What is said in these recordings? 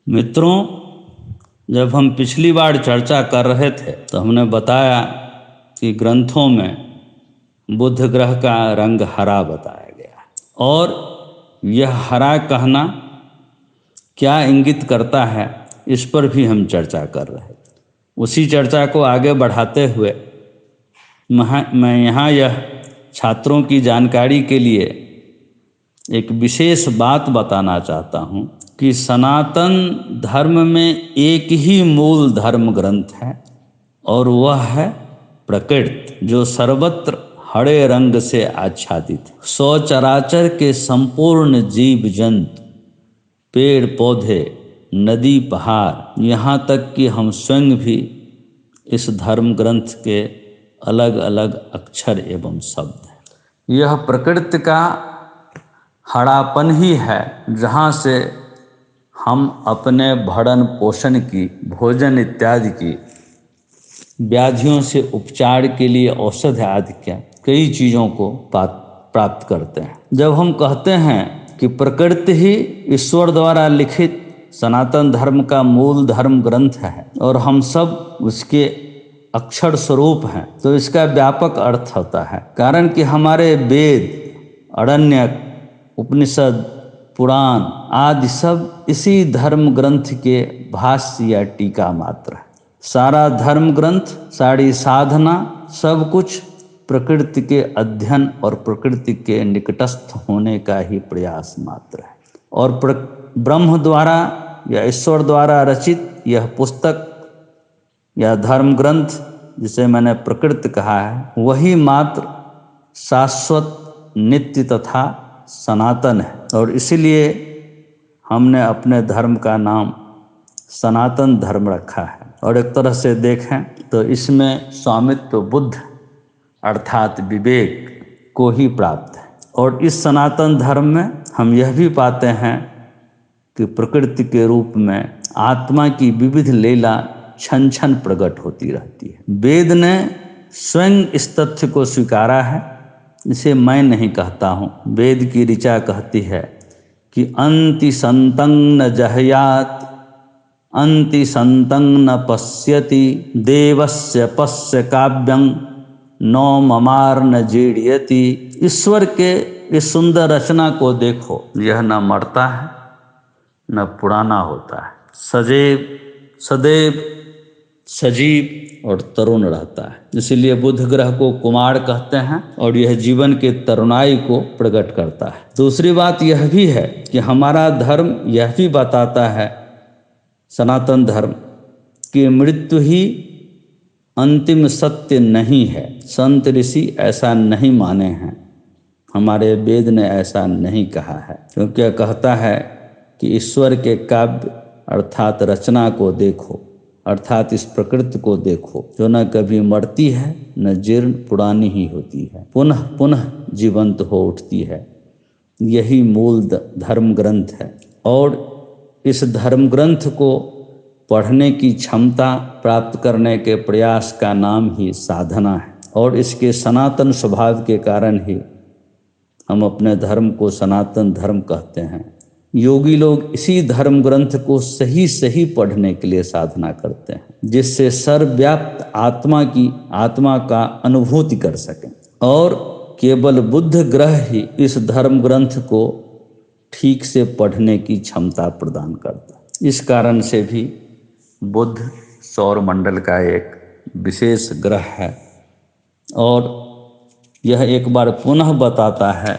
मित्रों, जब हम पिछली बार चर्चा कर रहे थे तो हमने बताया कि ग्रंथों में बुध ग्रह का रंग हरा बताया गया और यह हरा कहना क्या इंगित करता है, इस पर भी हम चर्चा कर रहे थे। उसी चर्चा को आगे बढ़ाते हुए मैं यहाँ यह छात्रों की जानकारी के लिए एक विशेष बात बताना चाहता हूँ कि सनातन धर्म में एक ही मूल धर्म ग्रंथ है और वह है प्रकृति, जो सर्वत्र हरे रंग से आच्छादित है। सौ चराचर के संपूर्ण जीव जंतु, पेड़ पौधे, नदी पहाड़, यहाँ तक कि हम स्वयं भी इस धर्म ग्रंथ के अलग अलग अक्षर एवं शब्द हैं। यह प्रकृति का हरापन ही है जहाँ से हम अपने भरण पोषण की, भोजन इत्यादि की, व्याधियों से उपचार के लिए औषध आदि क्या कई चीज़ों को प्राप्त करते हैं। जब हम कहते हैं कि प्रकृति ही ईश्वर द्वारा लिखित सनातन धर्म का मूल धर्म ग्रंथ है और हम सब उसके अक्षर स्वरूप हैं, तो इसका व्यापक अर्थ होता है। कारण कि हमारे वेद, अरण्यक, उपनिषद, पुराण आदि सब इसी धर्म ग्रंथ के भाष्य या टीका मात्र है। सारा धर्म ग्रंथ, सारी साधना, सब कुछ प्रकृति के अध्ययन और प्रकृति के निकटस्थ होने का ही प्रयास मात्र है। और ब्रह्म द्वारा या ईश्वर द्वारा रचित यह पुस्तक या धर्म ग्रंथ, जिसे मैंने प्रकृति कहा है, वही मात्र शाश्वत, नित्य तथा सनातन है। और इसीलिए हमने अपने धर्म का नाम सनातन धर्म रखा है। और एक तरह से देखें तो इसमें स्वामित्व बुद्ध अर्थात विवेक को ही प्राप्त है। और इस सनातन धर्म में हम यह भी पाते हैं कि प्रकृति के रूप में आत्मा की विविध लीला क्षण क्षण प्रकट होती रहती है। वेद ने स्वयं इस तथ्य को स्वीकारा है, इसे मैं नहीं कहता हूँ। वेद की ऋचा कहती है कि अंति संतं न जहयात, अंति संतं न पश्यति, देवस्य पश्य काव्यं नो ममार न जीर्यति। ईश्वर के इस सुंदर रचना को देखो, यह न मरता है न पुराना होता है, सदैव सजीव और तरुण रहता है। इसीलिए बुध ग्रह को कुमार कहते हैं और यह जीवन के तरुणाई को प्रकट करता है। दूसरी बात यह भी है कि हमारा धर्म यह भी बताता है, सनातन धर्म, कि मृत्यु ही अंतिम सत्य नहीं है। संत ऋषि ऐसा नहीं माने हैं, हमारे वेद ने ऐसा नहीं कहा है। क्योंकि कहता है कि ईश्वर के काव्य अर्थात रचना को देखो, अर्थात इस प्रकृति को देखो, जो न कभी मरती है न जीर्ण पुरानी ही होती है, पुनः पुनः जीवंत हो उठती है। यही मूल धर्म ग्रंथ है। और इस धर्म ग्रंथ को पढ़ने की क्षमता प्राप्त करने के प्रयास का नाम ही साधना है। और इसके सनातन स्वभाव के कारण ही हम अपने धर्म को सनातन धर्म कहते हैं। योगी लोग इसी धर्म ग्रंथ को सही सही पढ़ने के लिए साधना करते हैं, जिससे सर्वव्याप्त आत्मा का अनुभूति कर सकें। और केवल बुध ग्रह ही इस धर्म ग्रंथ को ठीक से पढ़ने की क्षमता प्रदान करता है। इस कारण से भी बुध सौर मंडल का एक विशेष ग्रह है। और यह एक बार पुनः बताता है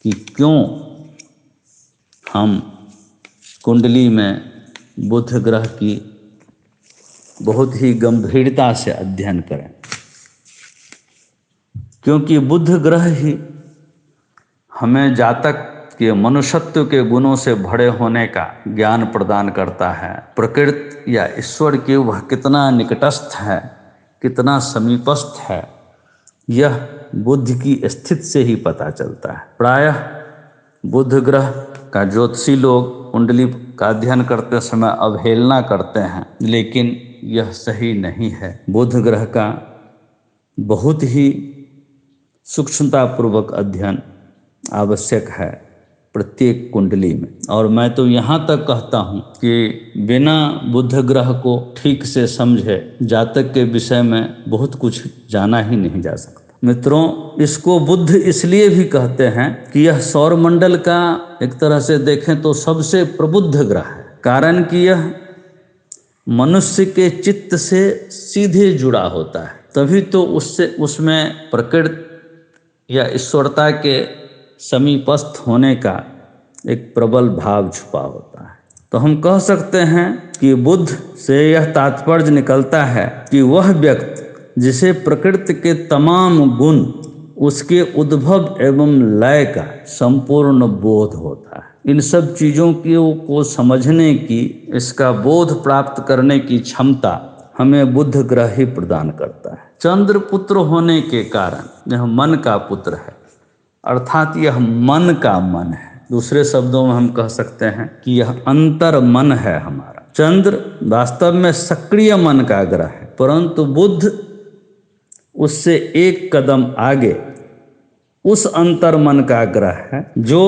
कि क्यों हम कुंडली में बुध ग्रह की बहुत ही गंभीरता से अध्ययन करें। क्योंकि बुध ग्रह ही हमें जातक के मनुष्यत्व के गुणों से भरे होने का ज्ञान प्रदान करता है। प्रकृति या ईश्वर के वह कितना निकटस्थ है, कितना समीपस्थ है, यह बुध की स्थिति से ही पता चलता है। प्रायः बुध ग्रह का ज्योतिषी लोग कुंडली का अध्ययन करते समय अवहेलना करते हैं, लेकिन यह सही नहीं है। बुध ग्रह का बहुत ही सूक्ष्मतापूर्वक अध्ययन आवश्यक है। प्रत्येक कुंडली में। और मैं तो यहाँ तक कहता हूँ कि बिना बुध ग्रह को ठीक से समझे जातक के विषय में बहुत कुछ जाना ही नहीं जा सकता। मित्रों, इसको बुध इसलिए भी कहते हैं कि यह सौरमंडल का एक तरह से देखें तो सबसे प्रबुद्ध ग्रह है, कारण कि यह मनुष्य के चित्त से सीधे जुड़ा होता है, तभी तो उसमें प्रकृति या ईश्वरता के समीपस्थ होने का एक प्रबल भाव छुपा होता है। तो हम कह सकते हैं कि बुध से यह तात्पर्य निकलता है कि वह व्यक्ति जिसे प्रकृति के तमाम गुण, उसके उद्भव एवं लय का संपूर्ण बोध होता है। इन सब चीज़ों को समझने की, इसका बोध प्राप्त करने की क्षमता हमें बुध ग्रह ही प्रदान करता है। चंद्र पुत्र होने के कारण यह मन का पुत्र है, अर्थात यह मन का मन है। दूसरे शब्दों में हम कह सकते हैं कि यह अंतर मन है हमारा। चंद्र वास्तव में सक्रिय मन का ग्रह है, परंतु बुध उससे एक कदम आगे उस अंतर मन का ग्रह है जो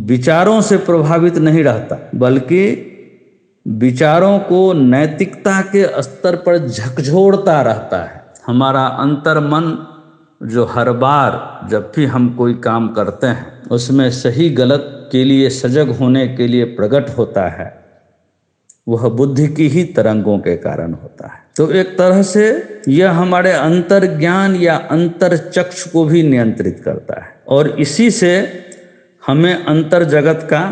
विचारों से प्रभावित नहीं रहता, बल्कि विचारों को नैतिकता के स्तर पर झकझोरता रहता है। हमारा अंतर मन जो हर बार जब भी हम कोई काम करते हैं उसमें सही गलत के लिए सजग होने के लिए प्रकट होता है, वह बुद्धि की ही तरंगों के कारण होता है। तो एक तरह से यह हमारे अंतर ज्ञान या अंतर चक्षु को भी नियंत्रित करता है, और इसी से हमें अंतर जगत का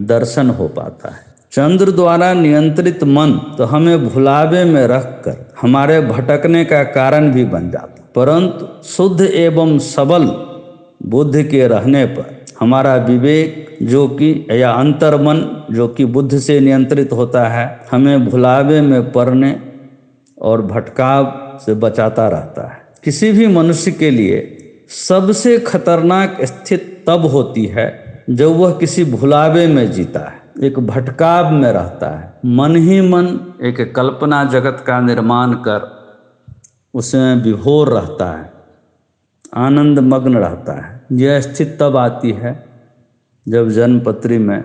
दर्शन हो पाता है। चंद्र द्वारा नियंत्रित मन तो हमें भुलावे में रखकर हमारे भटकने का कारण भी बन जाता, परंतु शुद्ध एवं सबल बुद्धि के रहने पर हमारा विवेक जो कि या अंतर मन जो कि बुद्धि से नियंत्रित होता है, हमें भुलावे में पड़ने और भटकाव से बचाता रहता है। किसी भी मनुष्य के लिए सबसे खतरनाक स्थिति तब होती है जब वह किसी भुलावे में जीता है, एक भटकाव में रहता है। मन ही मन एक कल्पना जगत का निर्माण कर उसमें विभोर रहता है, आनंद मग्न रहता है। यह स्थिति तब आती है जब जन्मपत्री में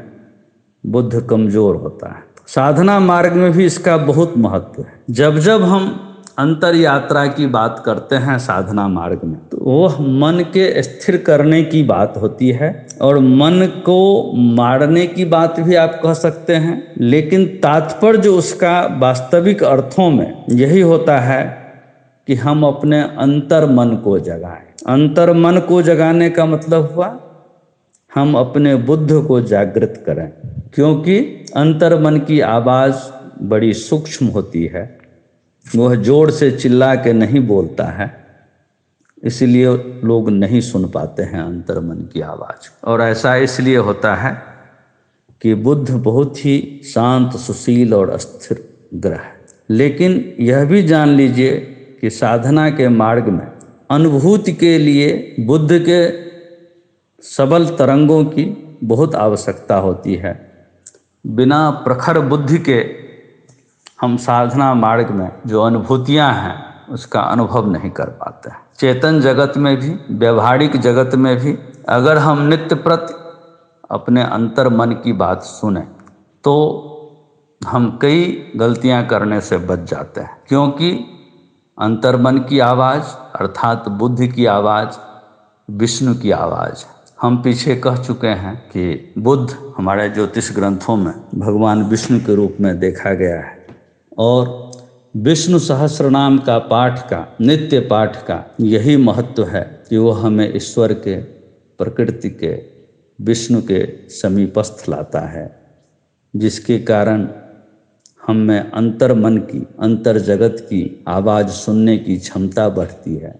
बुध कमजोर होता है। साधना मार्ग में भी इसका बहुत महत्व है। जब जब हम अंतर यात्रा की बात करते हैं साधना मार्ग में, तो वह मन के स्थिर करने की बात होती है, और मन को मारने की बात भी आप कह सकते हैं, लेकिन तात्पर्य जो उसका वास्तविक अर्थों में यही होता है कि हम अपने अंतर मन को जगाएं। अंतर मन को जगाने का मतलब हुआ हम अपने बुद्ध को जागृत करें, क्योंकि अंतर मन की आवाज़ बड़ी सूक्ष्म होती है, वह जोर से चिल्ला के नहीं बोलता है, इसलिए लोग नहीं सुन पाते हैं अंतर मन की आवाज़। और ऐसा इसलिए होता है कि बुध बहुत ही शांत, सुशील और अस्थिर ग्रह है। लेकिन यह भी जान लीजिए कि साधना के मार्ग में अनुभूति के लिए बुद्ध के सबल तरंगों की बहुत आवश्यकता होती है। बिना प्रखर बुद्धि के हम साधना मार्ग में जो अनुभूतियां हैं उसका अनुभव नहीं कर पाते हैं। चेतन जगत में भी, व्यवहारिक जगत में भी अगर हम नित्य प्रति अपने अंतर मन की बात सुने तो हम कई गलतियां करने से बच जाते हैं, क्योंकि अंतर मन की आवाज़ अर्थात बुद्धि की आवाज़ विष्णु की आवाज़। हम पीछे कह चुके हैं कि बुध हमारे ज्योतिष ग्रंथों में भगवान विष्णु के रूप में देखा गया है, और विष्णु सहस्र नाम का पाठ का, नित्य पाठ का यही महत्व है कि वह हमें ईश्वर के, प्रकृति के, विष्णु के समीपस्थ लाता है, जिसके कारण हम में अंतर मन की, अंतर जगत की आवाज़ सुनने की क्षमता बढ़ती है,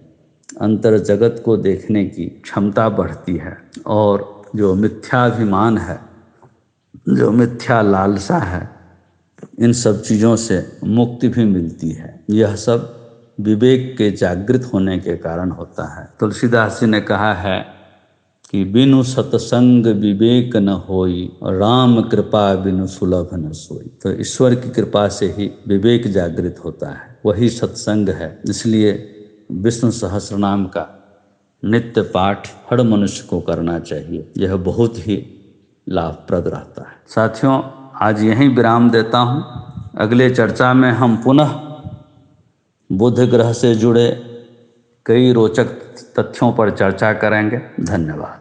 अंतर जगत को देखने की क्षमता बढ़ती है, और जो मिथ्याभिमान है, जो मिथ्या लालसा है, इन सब चीज़ों से मुक्ति भी मिलती है। यह सब विवेक के जागृत होने के कारण होता है। तुलसीदास जी ने कहा है कि बिनु सत्संग विवेक न होई, राम कृपा बिनु सुलभ न सोई। तो ईश्वर की कृपा से ही विवेक जागृत होता है, वही सत्संग है। इसलिए विष्णु सहस्रनाम का नित्य पाठ हर मनुष्य को करना चाहिए। यह बहुत ही लाभप्रद रहता है। साथियों, आज यहीं विराम देता हूँ। अगले चर्चा में हम पुनः बुध ग्रह से जुड़े कई रोचक तथ्यों पर चर्चा करेंगे। धन्यवाद।